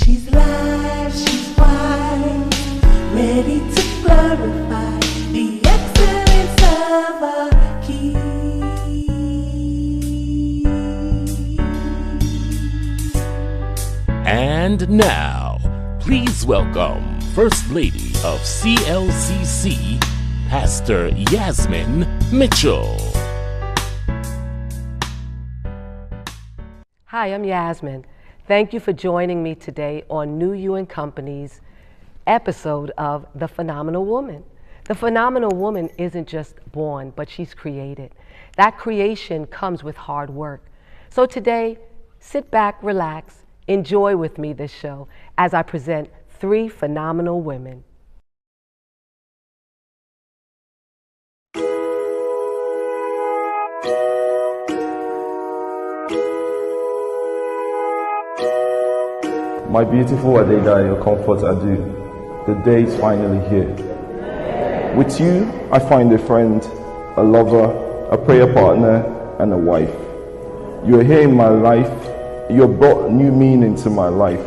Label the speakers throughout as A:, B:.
A: She's live, she's wide, ready to glorify the excellence of our King.
B: And now, please welcome First Lady of CLCC, Pastor Yasmin Mitchell.
C: Hi, I'm Yasmin. Thank you for joining me today on New You and Company's episode of The Phenomenal Woman. The Phenomenal Woman isn't just born, but she's created. That creation comes with hard work. So today, sit back, relax, enjoy with me this show as I present three phenomenal women.
D: My beautiful Adeda, your comfort I do. The day is finally here. With you, I find a friend, a lover, a prayer partner, and a wife. You are here in my life. You have brought new meaning to my life.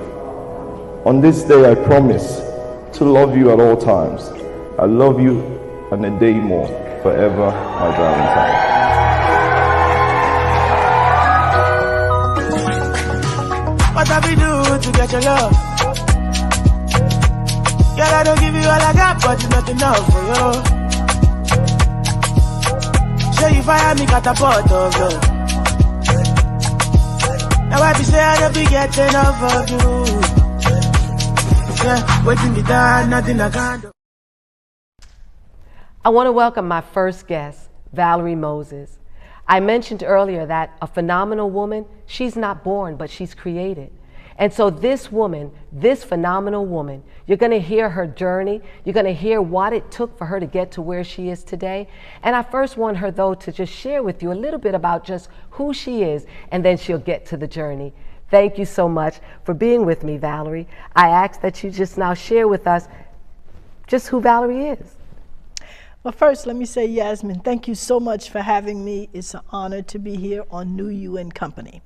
D: On this day, I promise to love you at all times. I love you and a day more, forever, my Valentine.
E: What have we do to get your love? Girl, I don't give you all I got, but it's not enough for you. Show you fire me catapult of love. Now I be say I don't be getting enough of you. Yeah, waiting me down, nothing I can't do.
C: I want to welcome my first guest, Valerie Moses. I mentioned earlier that a phenomenal woman, she's not born, but she's created. And so this woman, this phenomenal woman, you're going to hear her journey. You're going to hear what it took for her to get to where she is today. And I first want her, though, to just share with you a little bit about just who she is, and then she'll get to the journey. Thank you so much for being with me, Valerie. I ask that you just now share with us just who Valerie is.
F: Well, first, let me say, Yasmin, thank you so much for having me. It's an honor to be here on New You and Company.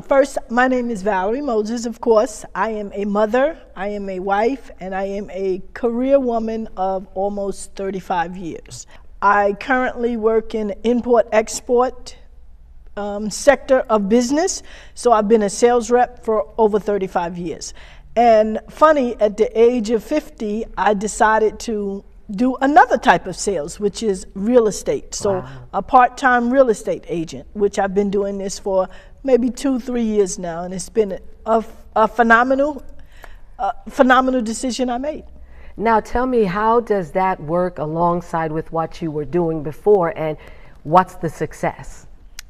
F: First, my name is Valerie Moses, of course. I am a mother, I am a wife, and I am a career woman of almost 35 years. I currently work in import-export sector of business, so I've been a sales rep for over 35 years. And funny, at the age of 50, I decided to do another type of sales, which is real estate. So a part-time real estate agent, which I've been doing this for maybe 2-3 years now, and it's been a phenomenal decision I made.
C: Now tell me, how does that work alongside with what you were doing before, and what's the success?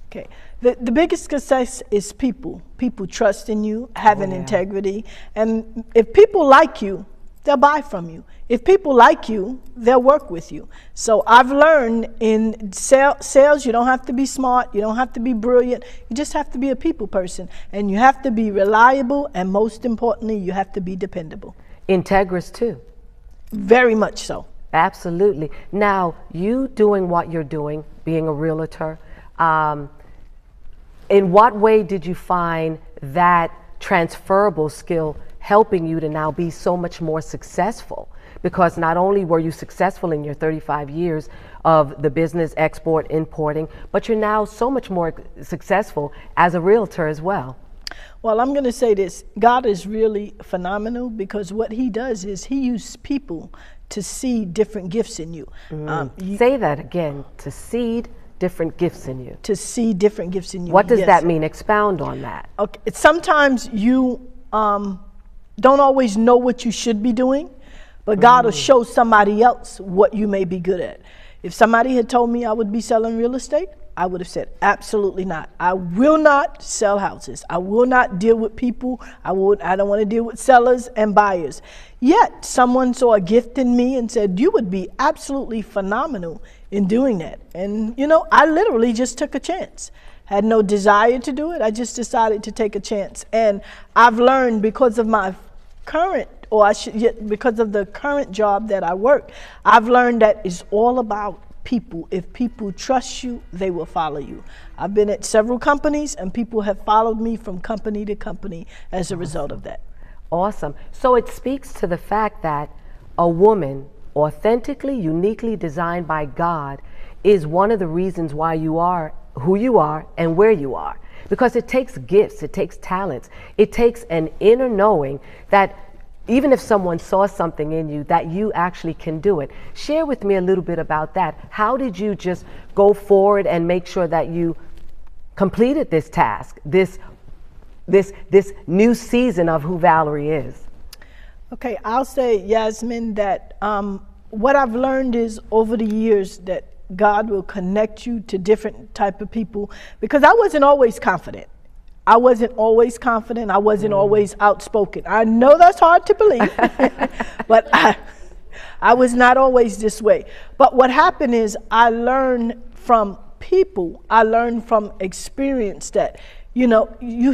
F: Okay, the biggest success is people trusting you, having integrity, and if people like you, they'll buy from you. If people like you, they'll work with you. So I've learned in sales, you don't have to be smart, you don't have to be brilliant, you just have to be a people person. And you have to be reliable, and most importantly, you have to be dependable.
C: Integrous too.
F: Very much so.
C: Absolutely. Now, you doing what you're doing, being a realtor, in what way did you find that transferable skill helping you to now be so much more successful? Because not only were you successful in your 35 years of the business, export, importing, but you're now so much more successful as a realtor as well.
F: Well, I'm going to say this. God is really phenomenal, because what he does is he uses people to see different gifts in you.
C: Say that again, to seed different gifts in you.
F: To see different gifts in you.
C: What does that mean? Expound on that.
F: Okay. Sometimes you don't always know what you should be doing, but God will show somebody else what you may be good at. If somebody had told me I would be selling real estate, I would have said, absolutely not. I will not sell houses. I will not deal with people. I don't want to deal with sellers and buyers. Yet someone saw a gift in me and said, you would be absolutely phenomenal in doing that. And you know, I literally just took a chance. Had no desire to do it. I just decided to take a chance. And I've learned, because of my current, because of the current job that I work, I've learned that it's all about people. If people trust you, they will follow you. I've been at several companies, and people have followed me from company to company as a result of that.
C: Awesome. So it speaks to the fact that a woman, authentically, uniquely designed by God, is one of the reasons why you are who you are and where you are. Because it takes gifts, it takes talents, it takes an inner knowing that even if someone saw something in you, that you actually can do it. Share with me a little bit about that. How did you just go forward and make sure that you completed this task, this new season of who Valerie is?
F: Okay, I'll say, Yasmin, that what I've learned is over the years that God will connect you to different type of people, because I wasn't always confident. I wasn't always confident. I wasn't always outspoken. I know that's hard to believe, but I was not always this way. But what happened is I learned from people. I learned from experience that,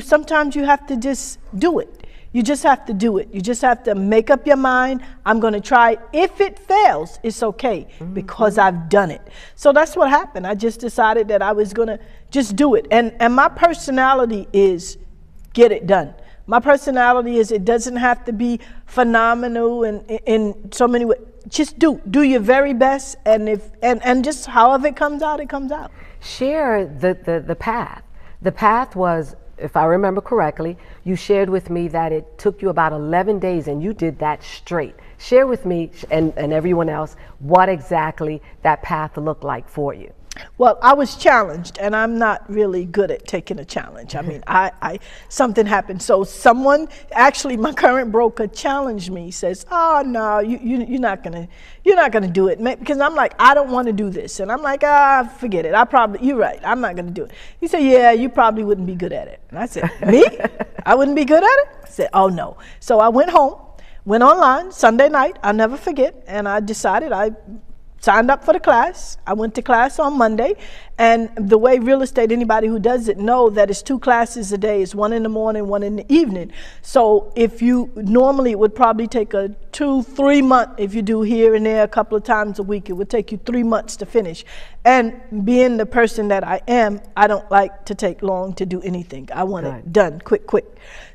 F: sometimes you have to just do it. You just have to do it. You just have to make up your mind. I'm going to try. If it fails, it's okay because I've done it. So that's what happened. I just decided that I was going to just do it. And my personality is get it done. My personality is it doesn't have to be phenomenal and in so many ways. Just do your very best, and just however it comes out, it comes out.
C: Share the path. The path was, if I remember correctly, you shared with me that it took you about 11 days and you did that straight. Share with me and everyone else what exactly that path looked like for you.
F: Well, I was challenged, and I'm not really good at taking a challenge. I mean, something happened. So someone, actually my current broker, challenged me, says, "Oh no, you're not gonna do it," because I'm like, I don't want to do this, and I'm like, forget it. You're right. I'm not gonna do it. He said, "Yeah, you probably wouldn't be good at it." And I said, "Me? I wouldn't be good at it?" I said, "Oh no." So I went home, went online Sunday night. I'll never forget, and I decided I signed up for the class. I went to class on Monday, and the way real estate, anybody who does it know that it's 2 classes a day. It's 1 in the morning, 1 in the evening. So if you normally, it would probably take a 2-3 month. If you do here and there a couple of times a week, it would take you 3 months to finish. And being the person that I am, I don't like to take long to do anything. I want it done quick.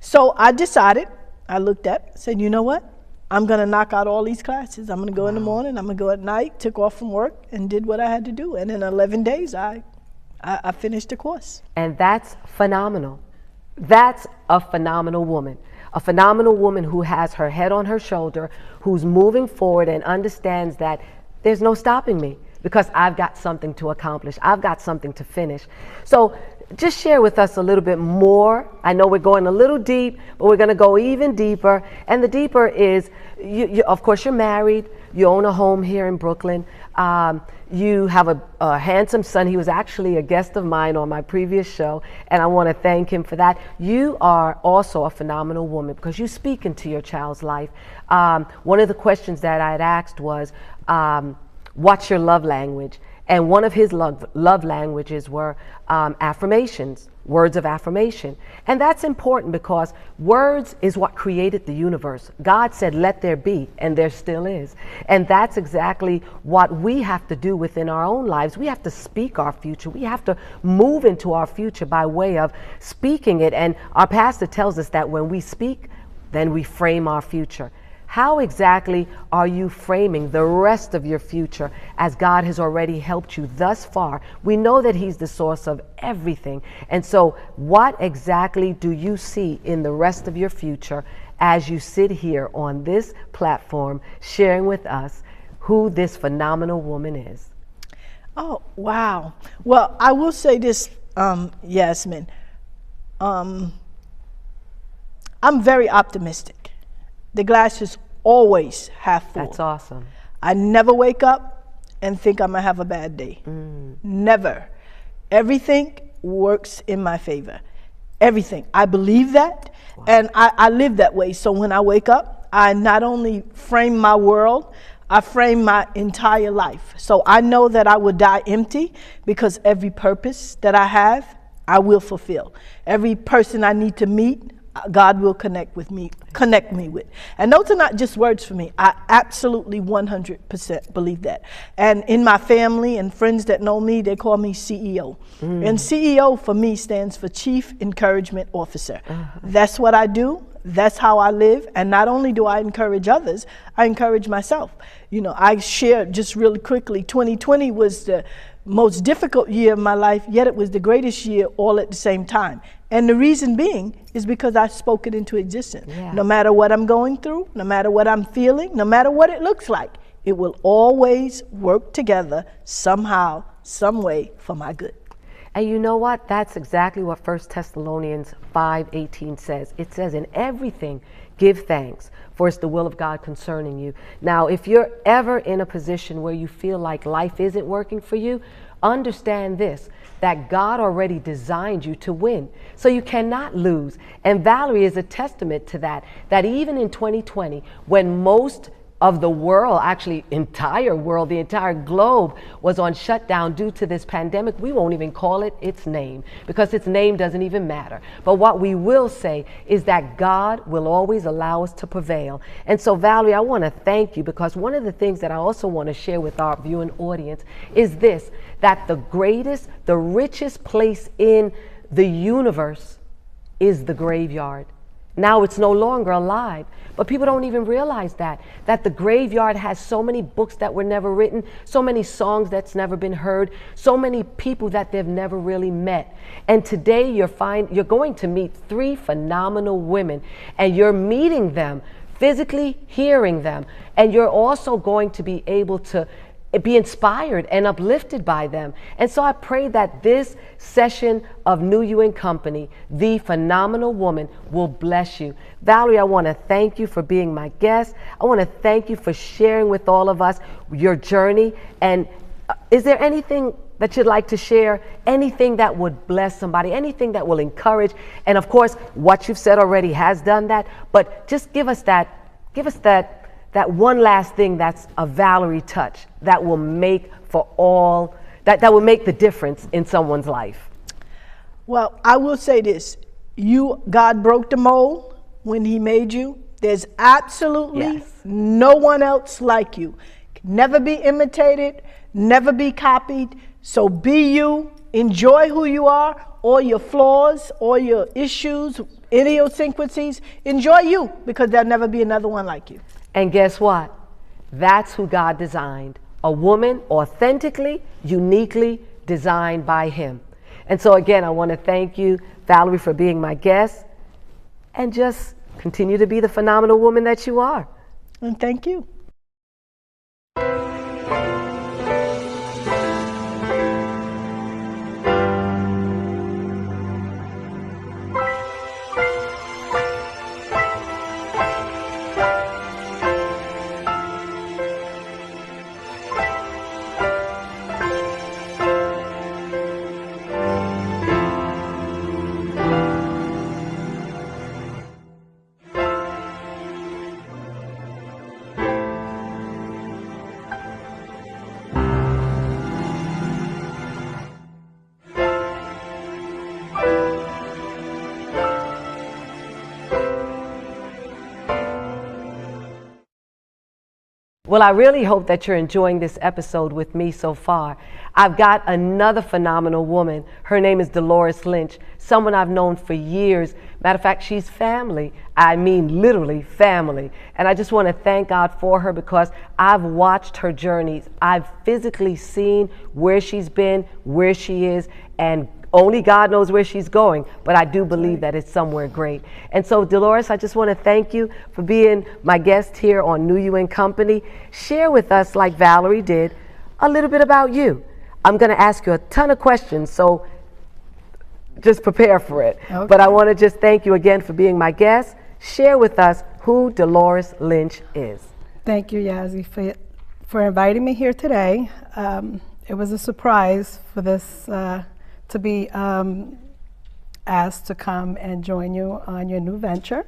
F: So I decided, I looked at, said, you know what? I'm going to knock out all these classes. I'm going to go in the morning, I'm going to go at night, took off from work and did what I had to do. And in 11 days, I finished the course.
C: And that's phenomenal. That's a phenomenal woman. A phenomenal woman who has her head on her shoulder, who's moving forward and understands that there's no stopping me because I've got something to accomplish. I've got something to finish. So just share with us a little bit more. I know we're going a little deep, but we're going to go even deeper. And the deeper is, you of course, you're married. You own a home here in Brooklyn. You have a handsome son. He was actually a guest of mine on my previous show, and I want to thank him for that. You are also a phenomenal woman because you speak into your child's life. One of the questions that I had asked was, what's your love language? And one of his love languages were affirmations, words of affirmation. And that's important because words is what created the universe. God said, let there be, and there still is. And that's exactly what we have to do within our own lives. We have to speak our future. We have to move into our future by way of speaking it. And our pastor tells us that when we speak, then we frame our future. How exactly are you framing the rest of your future as God has already helped you thus far? We know that He's the source of everything. And so what exactly do you see in the rest of your future as you sit here on this platform sharing with us who this phenomenal woman is?
F: Oh, wow. Well, I will say this, Yasmin. I'm very optimistic. The glass is always half full.
C: That's awesome.
F: I never wake up and think I'm going to have a bad day. Never. Everything works in my favor. Everything. I believe that, and I live that way. So when I wake up, I not only frame my world, I frame my entire life. So I know that I will die empty because every purpose that I have, I will fulfill. Every person I need to meet, God will connect me with. And those are not just words for me. I absolutely 100% believe that. And in my family and friends that know me, they call me CEO. And CEO for me stands for Chief Encouragement Officer. That's what I do. That's how I live. And not only do I encourage others, I encourage myself. You know, I shared just really quickly, 2020 was the most difficult year of my life, yet it was the greatest year all at the same time. And the reason being is because I spoke it into existence.
C: Yeah.
F: No matter what I'm going through, no matter what I'm feeling, no matter what it looks like, it will always work together somehow, some way for my good.
C: And you know what? That's exactly what 1 Thessalonians 5:18 says. It says, in everything, give thanks, for it's the will of God concerning you. Now, if you're ever in a position where you feel like life isn't working for you, understand this, that God already designed you to win. So you cannot lose. And Valerie is a testament to that, that even in 2020, when most of the world, actually entire world, the entire globe was on shutdown due to this pandemic, we won't even call it its name, because its name doesn't even matter. But what we will say is that God will always allow us to prevail. And so Valerie, I want to thank you, because one of the things that I also want to share with our viewing audience is this, that the greatest, the richest place in the universe is the graveyard. Now it's no longer alive, but people don't even realize that the graveyard has so many books that were never written, so many songs that's never been heard, so many people that they've never really met. And today you're going to meet 3 phenomenal women, and you're meeting them, physically hearing them, and you're also going to be able to be inspired and uplifted by them. And so I pray that this session of New You and Company, The Phenomenal Woman, will bless you. Valerie, I want to thank you for being my guest. I want to thank you for sharing with all of us your journey. And is there anything that you'd like to share? Anything that would bless somebody, anything that will encourage? And of course, what you've said already has done that, but just give us that one last thing that's a Valerie touch that will make that will make the difference in someone's life.
F: Well, I will say this. God broke the mold when he made you. There's absolutely no one else like you. Never be imitated, never be copied. So be you, enjoy who you are, all your flaws, all your issues, idiosyncrasies. Enjoy you, because there'll never be another one like you.
C: And guess what? That's who God designed. A woman authentically, uniquely designed by him. And so again, I want to thank you, Valerie, for being my guest, and just continue to be the phenomenal woman that you are.
F: And thank you.
C: Well, I really hope that you're enjoying this episode with me so far. I've got another phenomenal woman. Her name is Dolores Lynch, someone I've known for years. Matter of fact, she's family. I mean, literally family. And I just want to thank God for her, because I've watched her journeys. I've physically seen where she's been, where she is, and only God knows where she's going, but I do believe that it's somewhere great. And so, Dolores, I just want to thank you for being my guest here on New You and Company. Share with us, like Valerie did, a little bit about you. I'm going to ask you a ton of questions, so just prepare for it. Okay. But I want to just thank you again for being my guest. Share with us who Dolores Lynch is.
G: Thank you, Yazzie, for inviting me here today. It was a surprise for this to be asked to come and join you on your new venture.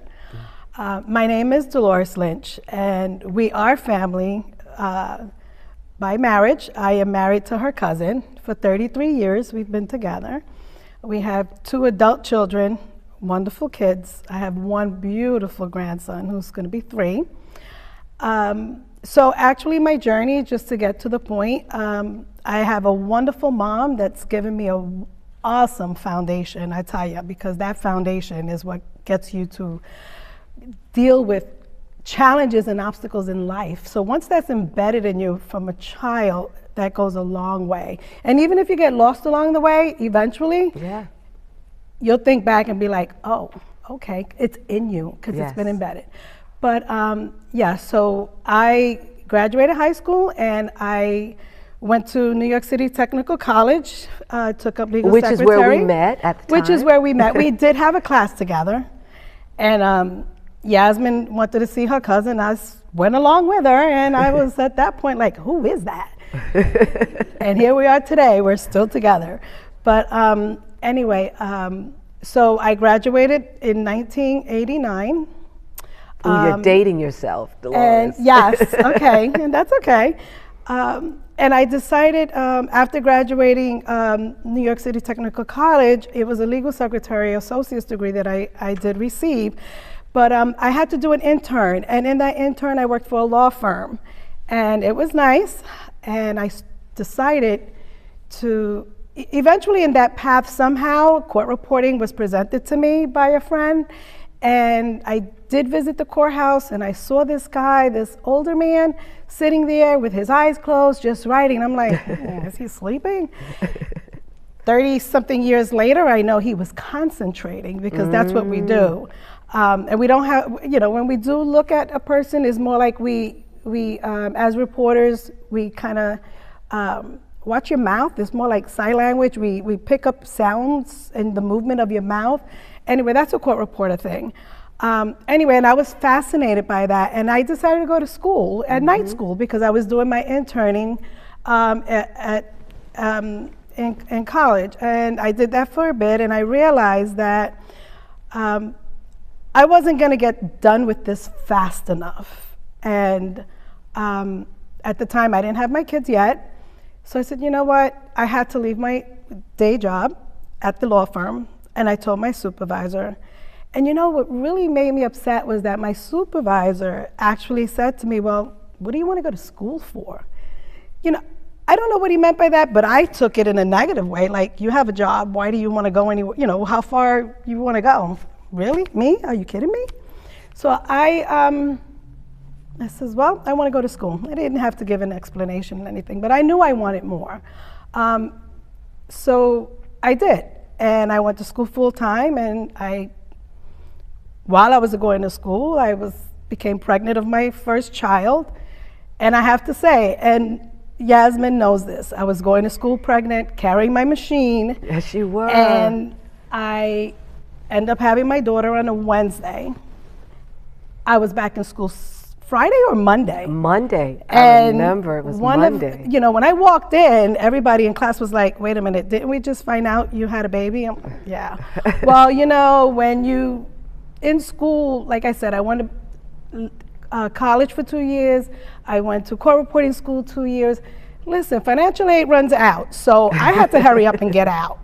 G: My name is Dolores Lynch, and we are family by marriage. I am married to her cousin. For 33 years, we've been together. We have 2 adult children, wonderful kids. I have 1 beautiful grandson who's going to be 3. So actually my journey, just to get to the point, I have a wonderful mom that's given me an awesome foundation, I tell you, because that foundation is what gets you to deal with challenges and obstacles in life. So once that's embedded in you from a child, that goes a long way. And even if you get lost along the way, eventually, you'll think back and be like, oh, okay, it's in you because it's been embedded. But so I graduated high school and I went to New York City Technical College, took up legal secretary.
C: Which is where we met at the time.
G: Which is where we met. We did have a class together. And Yasmin wanted to see her cousin. I went along with her, and I was at that point like, who is that? And here we are today. We're still together. But anyway, so I graduated in 1989.
C: You're dating yourself, Dolores.
G: And yes, okay, and that's okay. And I decided after graduating New York City Technical College, it was a legal secretary associate's degree that I did receive, but I had to do an intern, and in that intern I worked for a law firm, and it was nice, and I decided to, eventually in that path somehow, court reporting was presented to me by a friend, and I did visit the courthouse and I saw this guy, this older man, sitting there with his eyes closed, just writing. I'm like, is he sleeping? 30-something years later, I know he was concentrating because that's what we do. And we don't have, when we do look at a person, it's more like we as reporters, we kind of watch your mouth. It's more like sign language. We pick up sounds and the movement of your mouth. Anyway, that's a court reporter thing. Anyway, and I was fascinated by that, and I decided to go to school, at night school, because I was doing my interning in college, and I did that for a bit, and I realized that I wasn't going to get done with this fast enough, and at the time I didn't have my kids yet, so I said, you know what, I had to leave my day job at the law firm, and I told my supervisor. And what really made me upset was that my supervisor actually said to me, well, what do you want to go to school for? I don't know what he meant by that, but I took it in a negative way. Like, you have a job, why do you want to go anywhere? How far you want to go? Really? Me? Are you kidding me? So I says, well, I want to go to school. I didn't have to give an explanation or anything, but I knew I wanted more. So I did. And I went to school full time, and while I was going to school, I became pregnant of my first child. And I have to say, and Yasmin knows this, I was going to school pregnant, carrying my machine.
C: Yes, you were.
G: And I ended up having my daughter on a Wednesday. I was back in school Friday or Monday?
C: Monday. I remember it was Monday.
G: When I walked in, everybody in class was like, wait a minute, didn't we just find out you had a baby? Yeah. Well, when you in school, like I said, I went to college for 2 years. I went to court reporting school 2 years. Listen, financial aid runs out, so I had to hurry up and get out.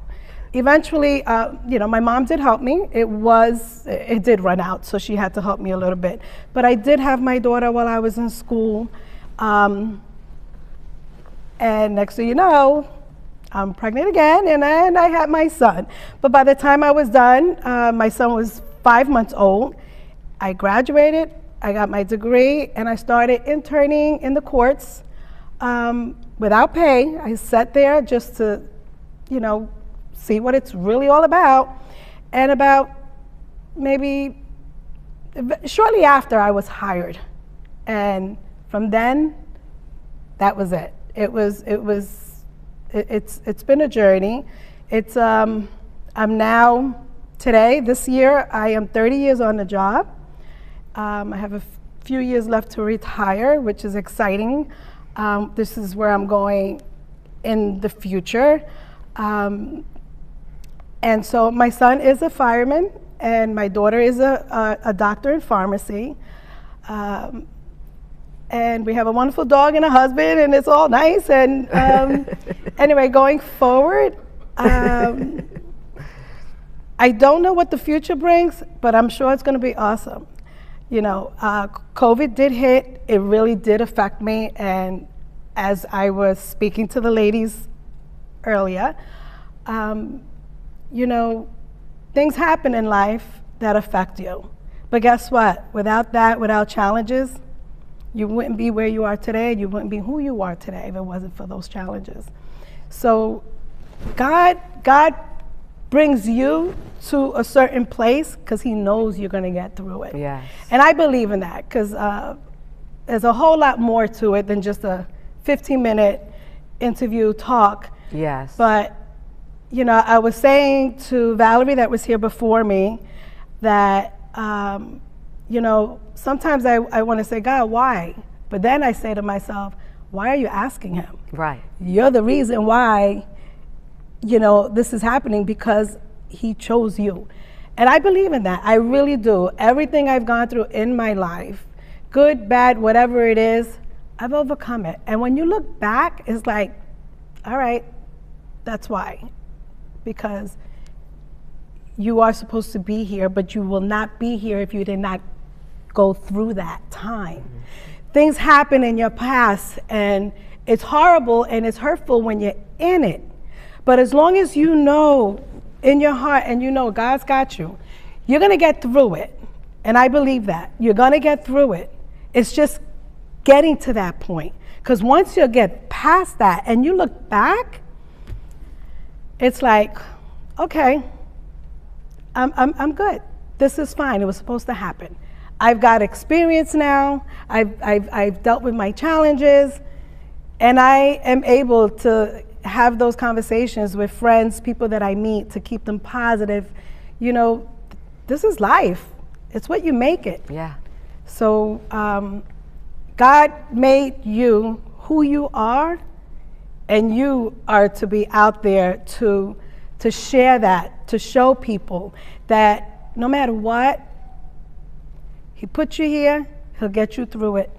G: Eventually, my mom did help me. It did run out, so she had to help me a little bit. But I did have my daughter while I was in school. And next thing you know, I'm pregnant again, and I had my son. But by the time I was done, my son was 5 months old. I graduated, I got my degree, and I started interning in the courts without pay. I sat there just to, see what it's really all about. And about maybe shortly after, I was hired. And from then, that was it. It's been a journey. I'm now, today, this year, I am 30 years on the job. I have a few years left to retire, which is exciting. This is where I'm going in the future. And so my son is a fireman, and my daughter is a doctor in pharmacy. And we have a wonderful dog and a husband, and it's all nice. And anyway, going forward, I don't know what the future brings, but I'm sure it's going to be awesome. COVID did hit. It really did affect me. And as I was speaking to the ladies earlier, things happen in life that affect you. But guess what? Without that, without challenges, you wouldn't be where you are today. You wouldn't be who you are today if it wasn't for those challenges. So God brings you to a certain place because he knows you're going to get through it.
C: Yes.
G: And I believe in that because there's a whole lot more to it than just a 15-minute interview talk.
C: Yes.
G: But, you know, I was saying to Valerie that was here before me that, you know, sometimes I want to say, God, why? But then I say to myself, why are you asking him?
C: Right.
G: You're the reason why, you know, this is happening because he chose you. And I believe in that. I really do. Everything I've gone through in my life, good, bad, whatever it is, I've overcome it. And when you look back, it's like, all right, that's why. Because you are supposed to be here, but you will not be here if you did not go through that time. Mm-hmm. Things happen in your past, and it's horrible and it's hurtful when you're in it. But as long as you know in your heart and you know God's got you, you're going to get through it. And I believe that. You're going to get through it. It's just getting to that point. Because once you get past that and you look back, it's like, okay, I'm good. This is fine. It was supposed to happen. I've got experience now. I've dealt with my challenges, and I am able to have those conversations with friends, people that I meet, to keep them positive. You know, this is life. It's what you make it.
C: Yeah.
G: So God made you who you are, and you are to be out there to share that, to show people that no matter what, he put you here, he'll get you through it.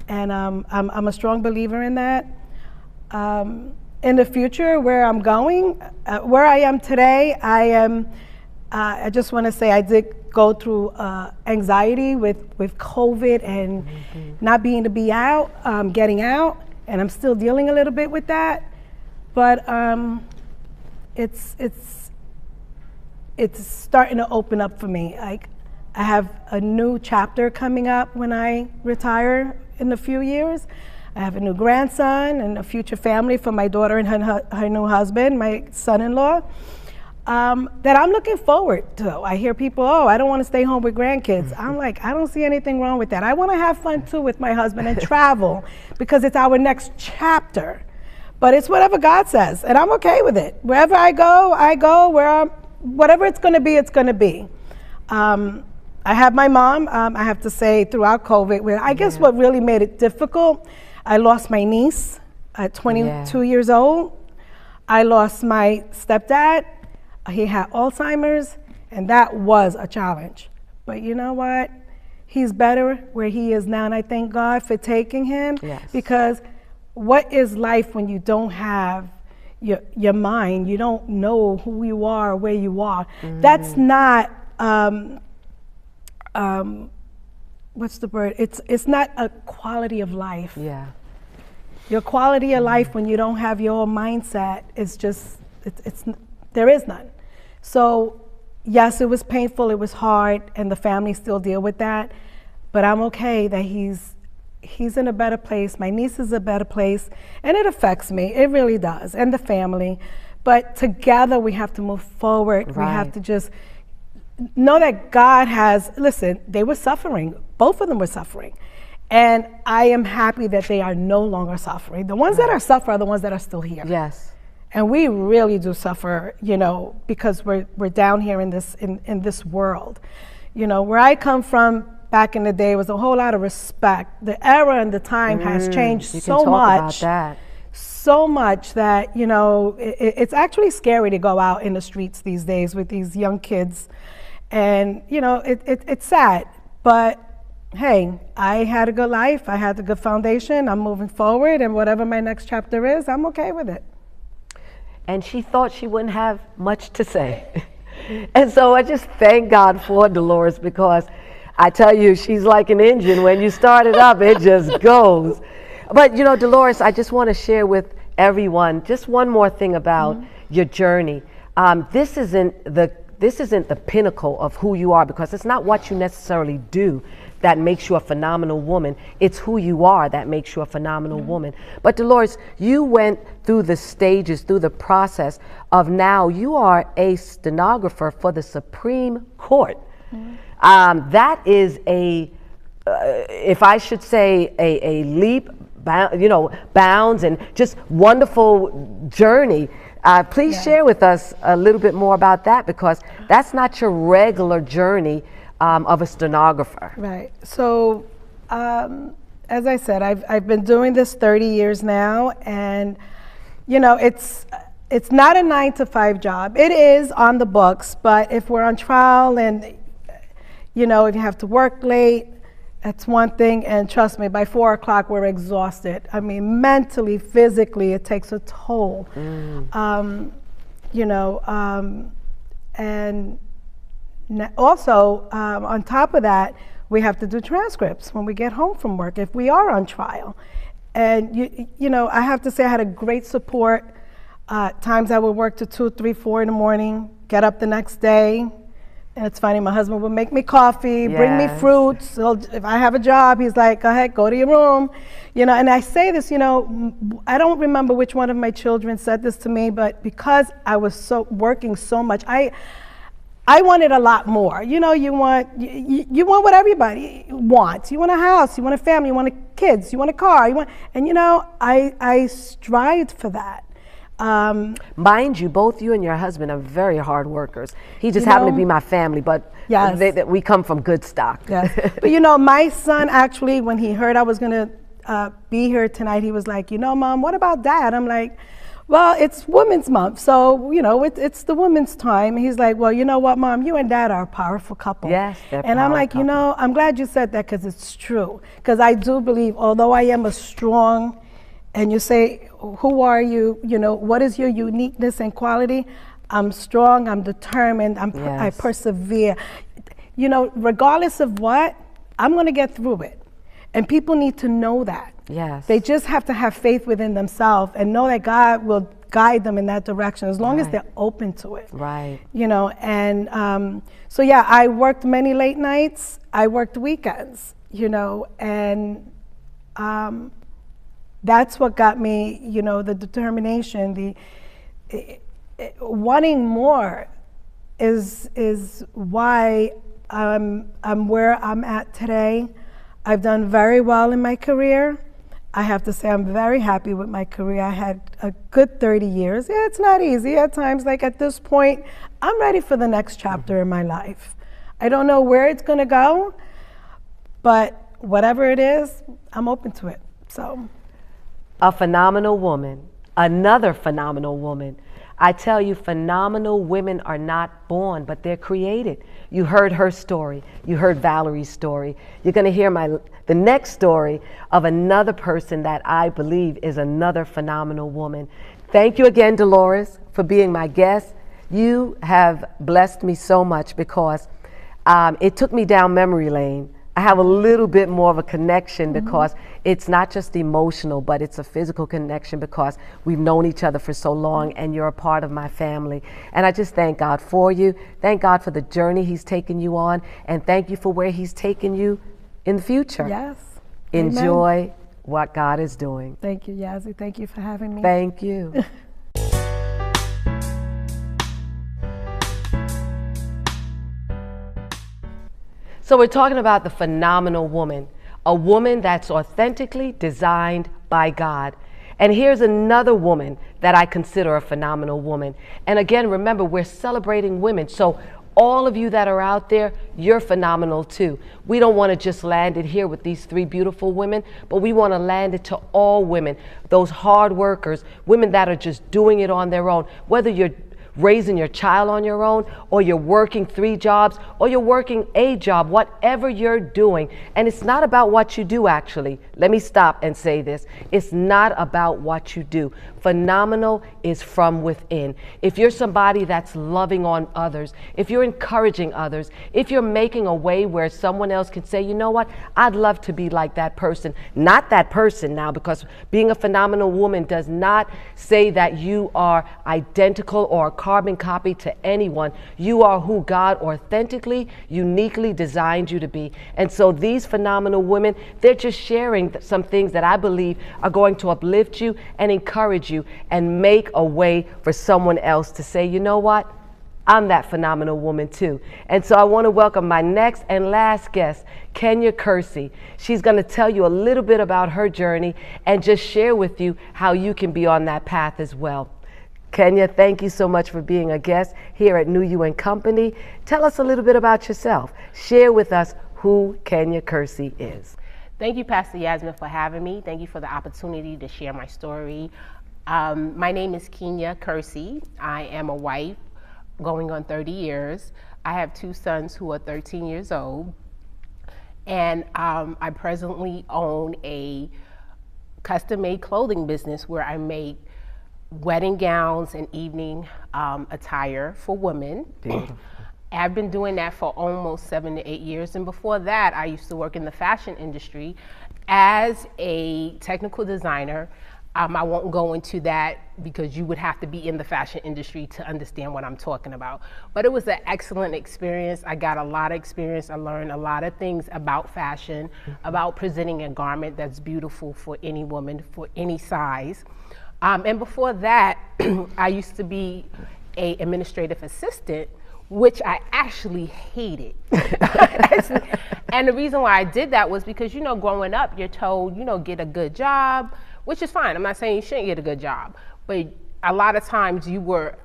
G: And I'm a strong believer in that. In the future, where I'm going, where I am today, I just want to say I did go through anxiety with COVID and not being to be out, getting out, and I'm still dealing a little bit with that. But it's starting to open up for me. Like, I have a new chapter coming up when I retire in a few years. I have a new grandson and a future family for my daughter and her new husband, my son-in-law, that I'm looking forward to. I hear people, oh, I don't want to stay home with grandkids. I'm like, I don't see anything wrong with that. I want to have fun too with my husband and travel because it's our next chapter. But it's whatever God says, and I'm okay with it. Wherever I go, whatever it's going to be, it's going to be. I have my mom, I have to say, throughout COVID, where I guess what really made it difficult, I lost my niece at 22 years old. I lost my stepdad. He had Alzheimer's, and that was a challenge. But you know what? He's better where he is now, and I thank God for taking him.
C: Yes.
G: Because what is life when you don't have your mind? You don't know who you are, where you are. That's not, what's the word? It's not a quality of life.
C: Yeah.
G: Your quality of life when you don't have your mindset is just, there is none. So yes, it was painful, it was hard, and the family still deal with that, but I'm okay that he's in a better place. My niece is a better place, and it affects me, it really does, and the family. But together we have to move forward.
C: Right.
G: We have to just know that God has, listen, they were suffering. Both of them were suffering. And I am happy that they are no longer suffering. The ones that are suffering are the ones that are still here.
C: Yes.
G: And we really do suffer, you know, because we're down here in this world. You know, where I come from back in the day was a whole lot of respect. The era and the time has changed so much.
C: About that.
G: So much that, you know, it's actually scary to go out in the streets these days with these young kids. And, you know, it's sad. But hey, I had a good life. I had a good foundation. I'm moving forward, and whatever my next chapter is, I'm okay with it.
C: And she thought she wouldn't have much to say. And so I just thank God for Dolores, because I tell you, she's like an engine. When you start it up, it just goes. But you know, Dolores, I just want to share with everyone just one more thing about your journey. This isn't this isn't the pinnacle of who you are, because it's not what you necessarily do that makes you a phenomenal woman. It's who you are that makes you a phenomenal woman. But Dolores, you went through the stages, through the process of now you are a stenographer for the Supreme Court. That is if I should say, a leap, bounds, and just wonderful journey. Please share with us a little bit more about that, because that's not your regular journey of a stenographer.
G: Right. So, as I said, I've been doing this 30 years now, and it's not a 9-to-5 job. It is on the books, but if we're on trial and if you have to work late, that's one thing. And trust me, by 4 o'clock we're exhausted. I mean, mentally, physically, it takes a toll. And also, on top of that, we have to do transcripts when we get home from work if we are on trial. And I have to say I had a great support. Times I would work to 2, 3, 4 in the morning, get up the next day. And it's funny, my husband would make me coffee, bring me fruits. So if I have a job, he's like, go ahead, go to your room. And I say this, I don't remember which one of my children said this to me, but because I was working so much, I wanted a lot more. You want what everybody wants. You want a house, you want a family, you want kids, you want a car, I strived for that.
C: Mind you, both you and your husband are very hard workers. He just happened to be my family, but we come from good stock.
G: Yes. But my son actually, when he heard I was going to be here tonight, he was like, Mom, what about Dad? I'm like, well, it's Women's Month, so, it's the women's time. He's like, well, you know what, Mom, you and Dad are a powerful couple.
C: Yes, they're
G: And I'm like,
C: couple.
G: I'm glad you said that, because it's true. Because I do believe, although I am a strong, and you say, who are you? What is your uniqueness and quality? I'm strong, I'm determined, I persevere. Regardless of what, I'm going to get through it. And people need to know that.
C: Yes.
G: They just have to have faith within themselves and know that God will guide them in that direction as long as they're open to it.
C: Right.
G: So I worked many late nights. I worked weekends, and that's what got me, the determination, wanting more is why I'm where I'm at today. I've done very well in my career. I have to say I'm very happy with my career. I had a good 30 years. Yeah, it's not easy at times. Like at this point, I'm ready for the next chapter in my life. I don't know where it's going to go, but whatever it is, I'm open to it. So,
C: a phenomenal woman, another phenomenal woman. I tell you, phenomenal women are not born, but they're created. You heard her story. You heard Valerie's story. You're going to hear the next story of another person that I believe is another phenomenal woman. Thank you again, Dolores, for being my guest. You have blessed me so much because it took me down memory lane. I have a little bit more of a connection because it's not just emotional, but it's a physical connection because we've known each other for so long and you're a part of my family. And I just thank God for you. Thank God for the journey He's taken you on. And thank you for where He's taken you in the future.
G: Yes.
C: Enjoy
G: Amen.
C: what God is doing.
G: Thank you, Yazzie. Thank you for having me.
C: Thank you. So we're talking about the phenomenal woman, a woman that's authentically designed by God. And here's another woman that I consider a phenomenal woman. And again, remember, we're celebrating women. So all of you that are out there, you're phenomenal too. We don't want to just land it here with these three beautiful women, but we want to land it to all women, those hard workers, women that are just doing it on their own, whether you're raising your child on your own, or you're working 3 jobs, or you're working a job, whatever you're doing. And it's not about what you do, actually. Let me stop and say this. It's not about what you do. Phenomenal is from within. If you're somebody that's loving on others, if you're encouraging others, if you're making a way where someone else can say, you know what, I'd love to be like that person. Not that person now, because being a phenomenal woman does not say that you are identical or carbon copy to anyone. You are who God authentically, uniquely designed you to be. And so these phenomenal women, they're just sharing some things that I believe are going to uplift you and encourage you and make a way for someone else to say, you know what? I'm that phenomenal woman too. And so I want to welcome my next and last guest, Kenya Kersey. She's going to tell you a little bit about her journey and just share with you how you can be on that path as well. Kenya, thank you so much for being a guest here at New You and Company. Tell us a little bit about yourself. Share with us who Kenya Kersey is.
H: Thank you, Pastor Yasmin, for having me. Thank you for the opportunity to share my story. My name is Kenya Kersey. I am a wife going on 30 years. I have 2 sons who are 13 years old. And I presently own a custom-made clothing business where I make wedding gowns and evening attire for women. I've been doing that for almost 7 to 8 years. And before that, I used to work in the fashion industry as a technical designer. I won't go into that because you would have to be in the fashion industry to understand what I'm talking about. But it was an excellent experience. I got a lot of experience. I learned a lot of things about fashion, about presenting a garment that's beautiful for any woman, for any size. And before that, I used to be an administrative assistant, which I actually hated. And the reason why I did that was because, you know, growing up, you're told, you know, get a good job, which is fine. I'm not saying you shouldn't get a good job, but a lot of times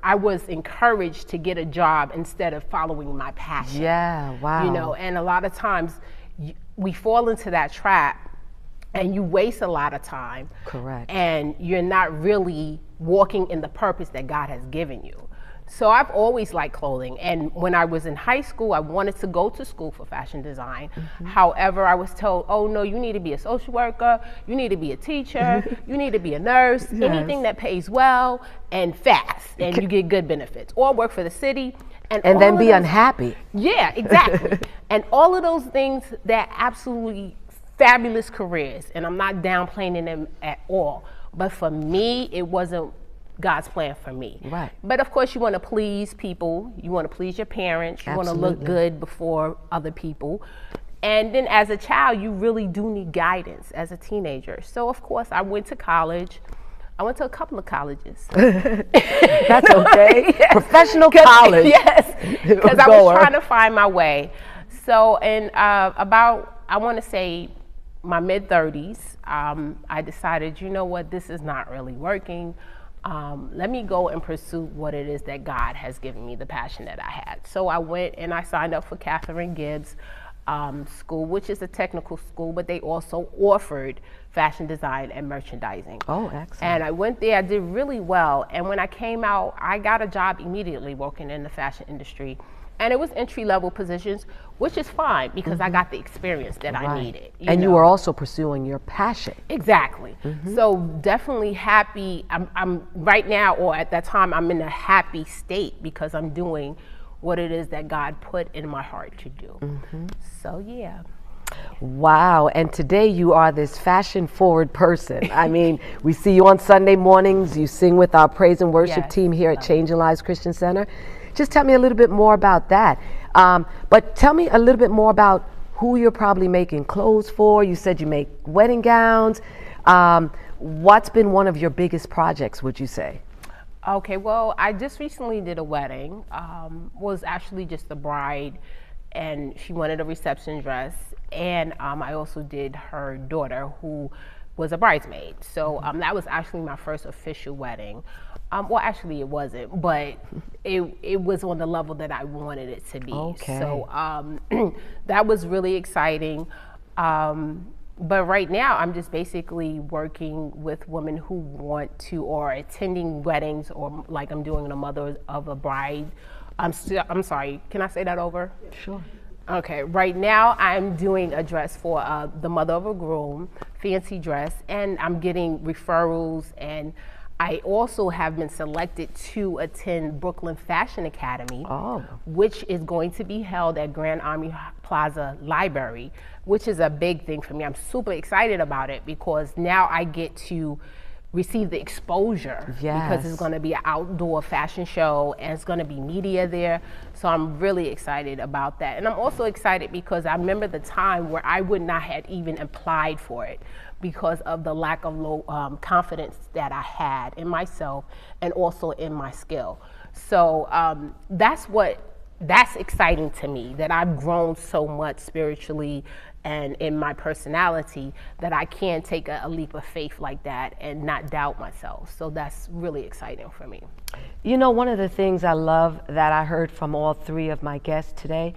H: I was encouraged to get a job instead of following my passion.
C: Yeah, wow.
H: You know, and a lot of times we fall into that trap and you waste a lot of time.
C: Correct.
H: And you're not really walking in the purpose that God has given you. So I've always liked clothing, and when I was in high school, I wanted to go to school for fashion design. However, I was told, oh no, you need to be a social worker, you need to be a teacher, you need to be a nurse, anything that pays well and fast, and you get good benefits, or work for the city. And
C: then be unhappy.
H: Yeah, exactly. And all of those things, they're absolutely fabulous careers, and I'm not downplaying them at all. But for me, it wasn't God's plan for me.
C: Right.
H: But of course, you want to please people. You want to please your parents. You want to look good before other people. And then as a child, you really do need guidance as a teenager. So of course, I went to college. I went to a couple of colleges.
C: That's okay. Yes. Professional college.
H: Yes, because I was trying to find my way. So in about, I want to say, my mid-30s, I decided, you know what, this is not really working. Let me go and pursue what it is that God has given me, the passion that I had. So I went and I signed up for Catherine Gibbs School, which is a technical school, but they also offered fashion design and merchandising.
C: Oh, excellent.
H: And I went there, I did really well. And when I came out, I got a job immediately working in the fashion industry. And it was entry-level positions, which is fine because I got the experience that I needed.
C: You were also pursuing your passion.
H: Exactly. So definitely happy. I'm right now, or at that time, I'm in a happy state because I'm doing what it is that God put in my heart to do. So yeah.
C: Wow, and today you are this fashion-forward person. I mean, we see you on Sunday mornings, you sing with our praise and worship team here at Changing Lives Christian Center. Just tell me a little bit more about that. But tell me a little bit more about who you're probably making clothes for. You said you make wedding gowns. What's been one of your biggest projects, would you say?
H: Okay, well, I just recently did a wedding. Was actually just the bride, and she wanted a reception dress. And I also did her daughter, who was a bridesmaid. So that was actually my first official wedding. Well, actually it wasn't, but it was on the level that I wanted it to be.
C: Okay.
H: So that was really exciting. But right now I'm just basically working with women who want to, or attending weddings, or like I'm doing a mother of a bride. I'm sorry, can I say that over?
C: Sure.
H: Okay, right now I'm doing a dress for the mother of a groom, fancy dress, and I'm getting referrals, and I also have been selected to attend Brooklyn Fashion Academy, which is going to be held at Grand Army Plaza Library, which is a big thing for me. I'm super excited about it because now I get to receive the exposure because
C: Yes.
H: it's going to be an outdoor fashion show and it's going to be media there. So I'm really excited about that. And I'm also excited because I remember the time where I would not have even applied for it because of the lack of confidence that I had in myself and also in my skill. So that's exciting to me, that I've grown so much spiritually and in my personality that I can take a leap of faith like that and not doubt myself. So that's really exciting for me.
C: You know, one of the things I love that I heard from all three of my guests today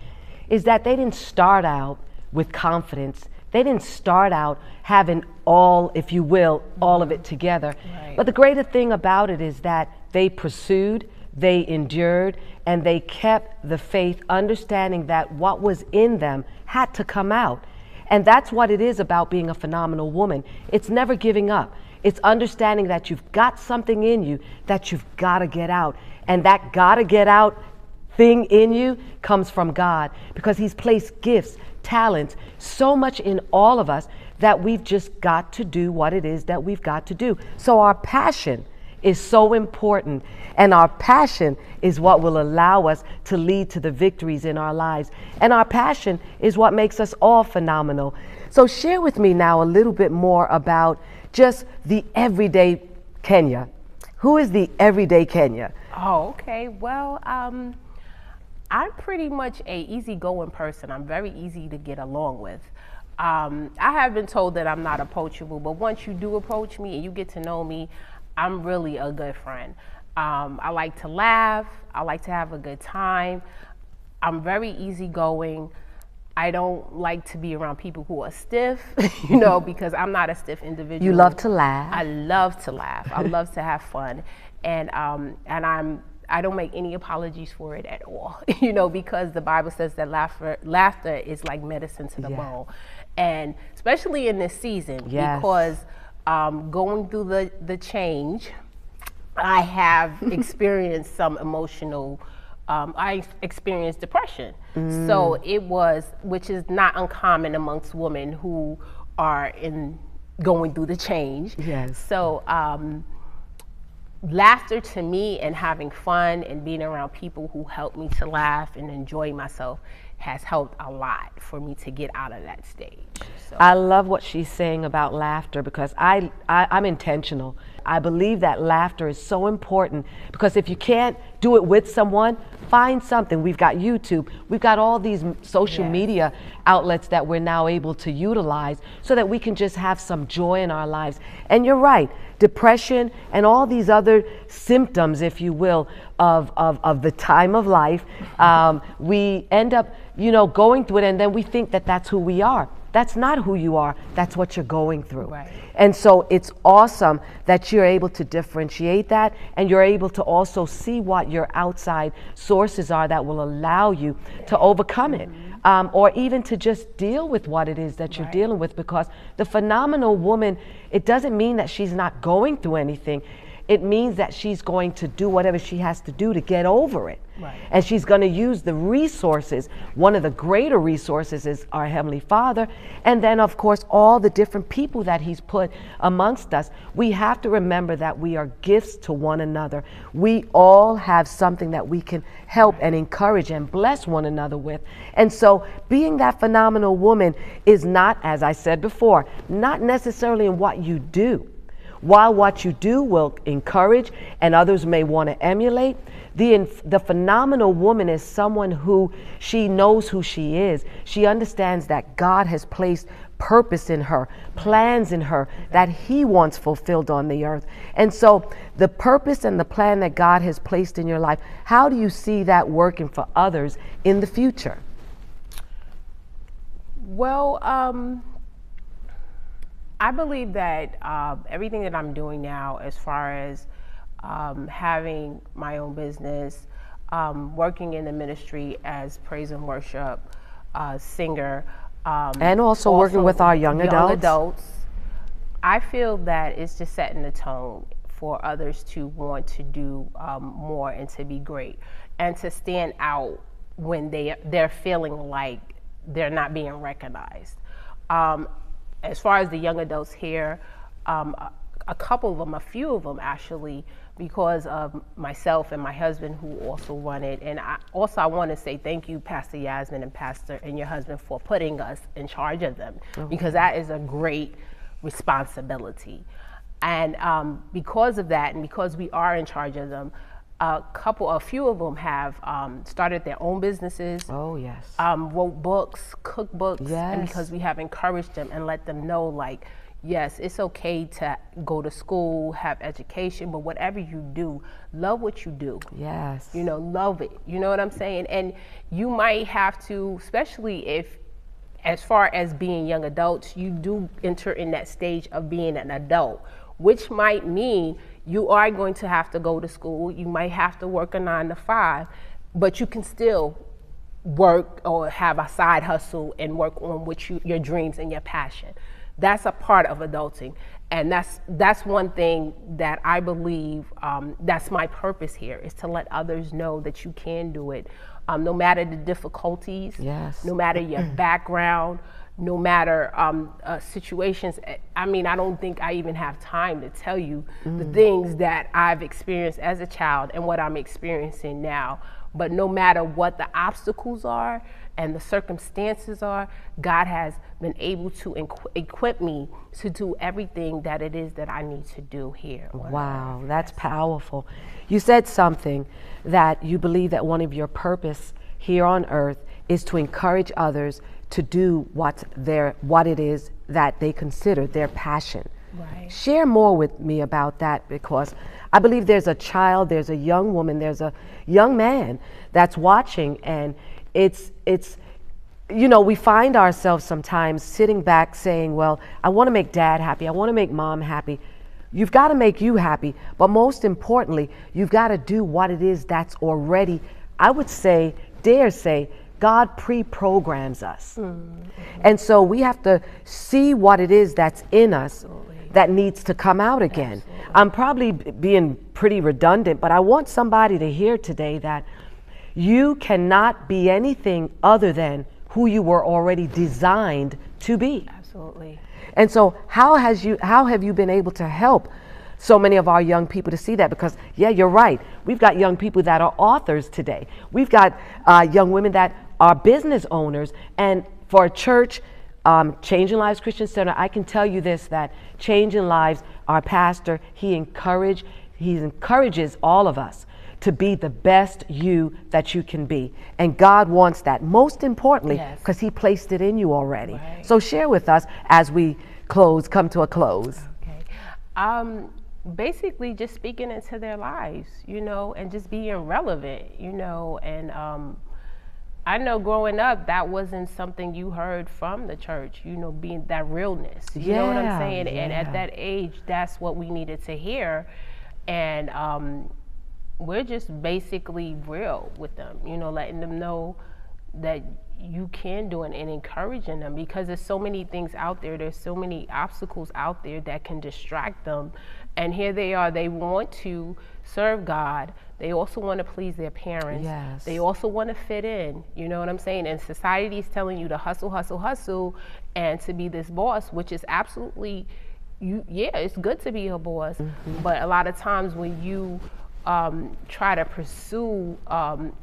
C: is that they didn't start out with confidence. They didn't start out having all, if you will, all of it together.
H: Right.
C: But the greater thing about it is that they pursued, they endured, and they kept the faith, understanding that what was in them had to come out. And that's what it is about being a phenomenal woman. It's never giving up. It's understanding that you've got something in you that you've got to get out. And that got to get out thing in you comes from God, because He's placed gifts, talents, so much in all of us that we've just got to do what it is that we've got to do. So our passion is so important, and our passion is what will allow us to lead to the victories in our lives. And our passion is what makes us all phenomenal. So share with me now a little bit more about just the everyday Kenya. Who is the everyday Kenya?
H: Oh, okay. Well, I'm pretty much a easygoing person. I'm very easy to get along with. I have been told that I'm not approachable, but once you do approach me and you get to know me, I'm really a good friend. I like to laugh. I like to have a good time. I'm very easygoing. I don't like to be around people who are stiff, you know, because I'm not a stiff individual.
C: You love to laugh.
H: I love to laugh. I love to have fun, and I don't make any apologies for it at all, you know, because the Bible says that laughter is like medicine to the bone, and especially in this season, because going through the change, I have experienced some emotional. I experienced depression, so it was, which is not uncommon amongst women who are going through the change.
C: Yes.
H: So laughter to me and having fun and being around people who help me to laugh and enjoy myself has helped a lot for me to get out of that stage. So.
C: I love what she's saying about laughter, because I'm intentional. I believe that laughter is so important, because if you can't do it with someone, find something. We've got YouTube, we've got all these social media outlets that we're now able to utilize so that we can just have some joy in our lives. And you're right, depression and all these other symptoms, if you will, of the time of life, we end up, you know, going through it, and then we think that that's who we are. That's not who you are. That's what you're going through.
H: Right.
C: And so it's awesome that you're able to differentiate that, and you're able to also see what your outside sources are that will allow you to overcome it, or even to just deal with what it is that you're dealing with. Because the phenomenal woman, it doesn't mean that she's not going through anything. It means that she's going to do whatever she has to do to get over it.
H: Right.
C: And she's going to use the resources. One of the greater resources is our Heavenly Father. And then, of course, all the different people that He's put amongst us. We have to remember that we are gifts to one another. We all have something that we can help and encourage and bless one another with. And so being that phenomenal woman is not, as I said before, not necessarily in what you do. While what you do will encourage and others may want to emulate, the phenomenal woman is someone who, she knows who she is. She understands that God has placed purpose in her, plans in her that He wants fulfilled on the earth. And so the purpose and the plan that God has placed in your life, how do you see that working for others in the future?
H: Well, I believe that everything that I'm doing now, as far as having my own business, working in the ministry as praise and worship singer,
C: and also working with our young adults.
H: I feel that it's just setting the tone for others to want to do more and to be great and to stand out when they're feeling like they're not being recognized. As far as the young adults here, a couple of them, a few of them actually, because of myself and my husband who also run it. And I want to say thank you, Pastor Yasmin and your husband, for putting us in charge of them, because that is a great responsibility. And because of that, and because we are in charge of them, a few of them have started their own businesses.
C: Oh, yes.
H: Wrote books, cookbooks,
C: Yes.
H: and because we have encouraged them and let them know, like, yes, it's okay to go to school, have education, but whatever you do, love what you do.
C: Yes.
H: You know, love it. You know what I'm saying? And you might have to, especially if, as far as being young adults, you do enter in that stage of being an adult, which might mean you are going to have to go to school. You might have to work a 9 to 5, but you can still work or have a side hustle and work on your dreams and your passion. That's a part of adulting, and that's one thing that I believe that's my purpose here, is to let others know that you can do it, no matter the difficulties,
C: Yes.
H: no matter your background, no matter situations. I mean, I don't think I even have time to tell you the things that I've experienced as a child and what I'm experiencing now. But no matter what the obstacles are and the circumstances are, God has been able to equip me to do everything that it is that I need to do here.
C: Wow, that's powerful. You said something that you believe that one of your purpose here on earth is to encourage others to do what it is that they consider their passion.
H: Right.
C: Share more with me about that, because I believe there's a child, there's a young woman, there's a young man that's watching, and it's you know, we find ourselves sometimes sitting back saying, well, I want to make dad happy, I want to make mom happy. You've got to make you happy, but most importantly, you've got to do what it is that's already, I would say, dare say, God pre-programs us. And so we have to see what it is that's in us that needs to come out again. I'm probably being pretty redundant, but I want somebody to hear today that you cannot be anything other than who you were already designed to be.
H: Absolutely.
C: And so how have you been able to help so many of our young people to see that? Because yeah, you're right. We've got young people that are authors today. We've got young women that are business owners. And for a church, Changing Lives Christian Center, I can tell you this, that Changing Lives, our pastor, he encourages all of us to be the best you that you can be. And God wants that, most importantly, because he placed it in you already. Right. So share with us as we come to a close.
H: Okay. Basically just speaking into their lives, you know, and just being relevant, you know, and I know growing up, that wasn't something you heard from the church, you know, being that realness, you know what I'm saying? And at that age, that's what we needed to hear. And we're just basically real with them, you know, letting them know that you can do it and encouraging them, because there's so many things out there, there's so many obstacles out there that can distract them. And here they are, they want to serve God. They also want to please their parents.
C: Yes.
H: They also want to fit in, you know what I'm saying? And society is telling you to hustle, hustle, hustle, and to be this boss, which is absolutely, it's good to be a boss. But a lot of times when you try to pursue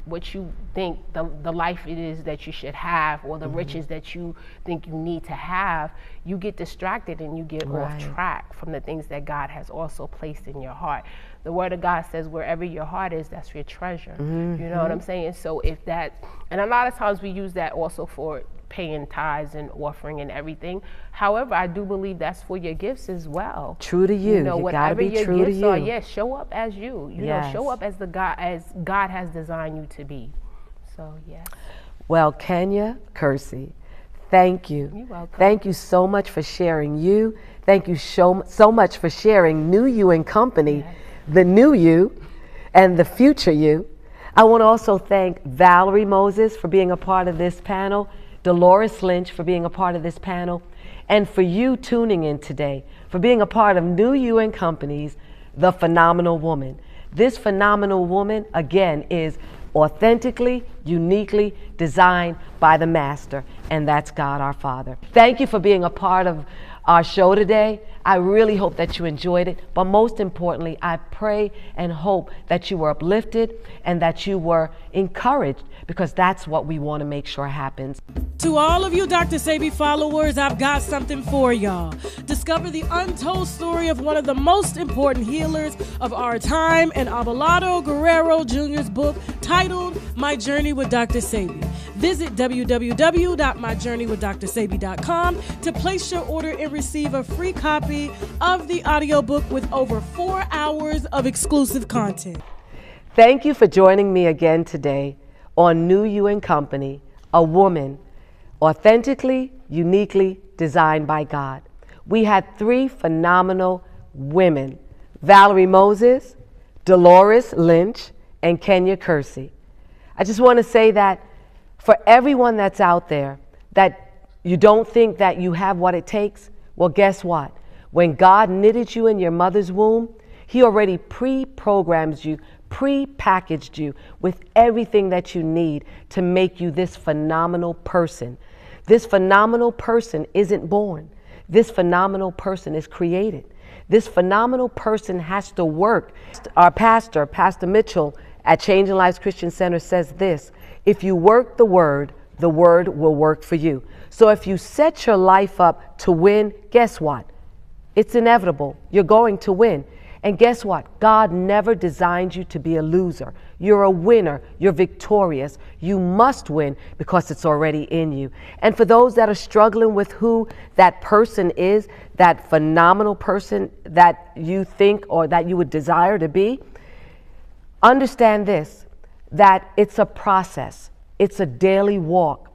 H: what you think the life it is that you should have, or the riches that you think you need to have, you get distracted and you get off track from the things that God has also placed in your heart. The word of God says wherever your heart is, that's your treasure. You know what I'm saying? So if that, and a lot of times we use that also for paying tithes and offering and everything. However, I do believe that's for your gifts as well.
C: True to you.
H: You know, whatever
C: gotta be
H: your
C: true
H: gifts
C: to
H: are,
C: you.
H: show up as you. You know, show up as God has designed you to be. So yes.
C: Well, Kenya Kersey, thank you.
H: You're welcome.
C: Thank you so much for sharing you. Thank you so much for sharing New You and Company, the new you and the future you. I want to also thank Valerie Moses for being a part of this panel, Dolores Lynch for being a part of this panel, and for you tuning in today, for being a part of New You and Company's The Phenomenal Woman. This phenomenal woman, again, is authentically, uniquely designed by the Master, and that's God our Father. Thank you for being a part of our show today. I really hope that you enjoyed it, but most importantly, I pray and hope that you were uplifted and that you were encouraged, because that's what we want to make sure happens.
I: To all of you Dr. Sebi followers, I've got something for y'all. Discover the untold story of one of the most important healers of our time in Abelardo Guerrero Jr.'s book titled My Journey with Dr. Sebi. Visit www.myjourneywithdrsebi.com to place your order and receive a free copy of the audiobook with over 4 hours of exclusive content.
C: Thank you for joining me again today on New You and Company, a woman authentically, uniquely designed by God. We had 3 phenomenal women: Valerie Moses, Dolores Lynch, and Kenya Kersey. I just want to say that for everyone that's out there that you don't think that you have what it takes, well, guess what? When God knitted you in your mother's womb, He already pre-programmed you, pre-packaged you with everything that you need to make you this phenomenal person. This phenomenal person isn't born. This phenomenal person is created. This phenomenal person has to work. Our pastor, Pastor Mitchell at Changing Lives Christian Center, says this: if you work the word will work for you. So if you set your life up to win, guess what? It's inevitable. You're going to win. And guess what? God never designed you to be a loser. You're a winner. You're victorious. You must win because it's already in you. And for those that are struggling with who that person is, that phenomenal person that you think or that you would desire to be, understand this, that it's a process. It's a daily walk.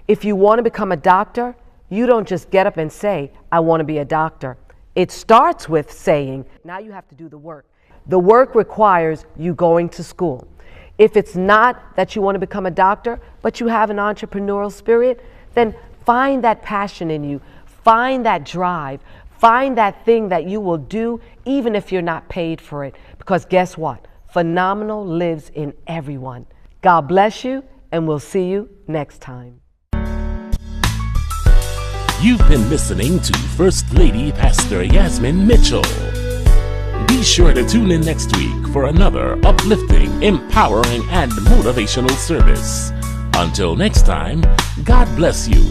C: If you want to become a doctor, you don't just get up and say, I want to be a doctor. It starts with saying, now you have to do the work. The work requires you going to school. If it's not that you want to become a doctor, but you have an entrepreneurial spirit, then find that passion in you. Find that drive. Find that thing that you will do even if you're not paid for it. Because guess what? Phenomenal lives in everyone. God bless you, and we'll see you next time.
B: You've been listening to First Lady Pastor Yasmin Mitchell. Be sure to tune in next week for another uplifting, empowering, and motivational service. Until next time, God bless you.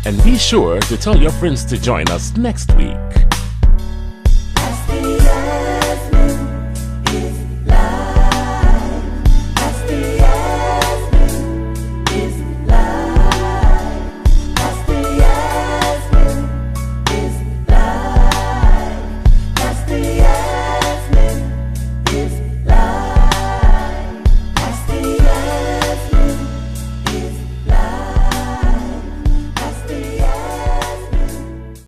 B: And be sure to tell your friends to join us next week.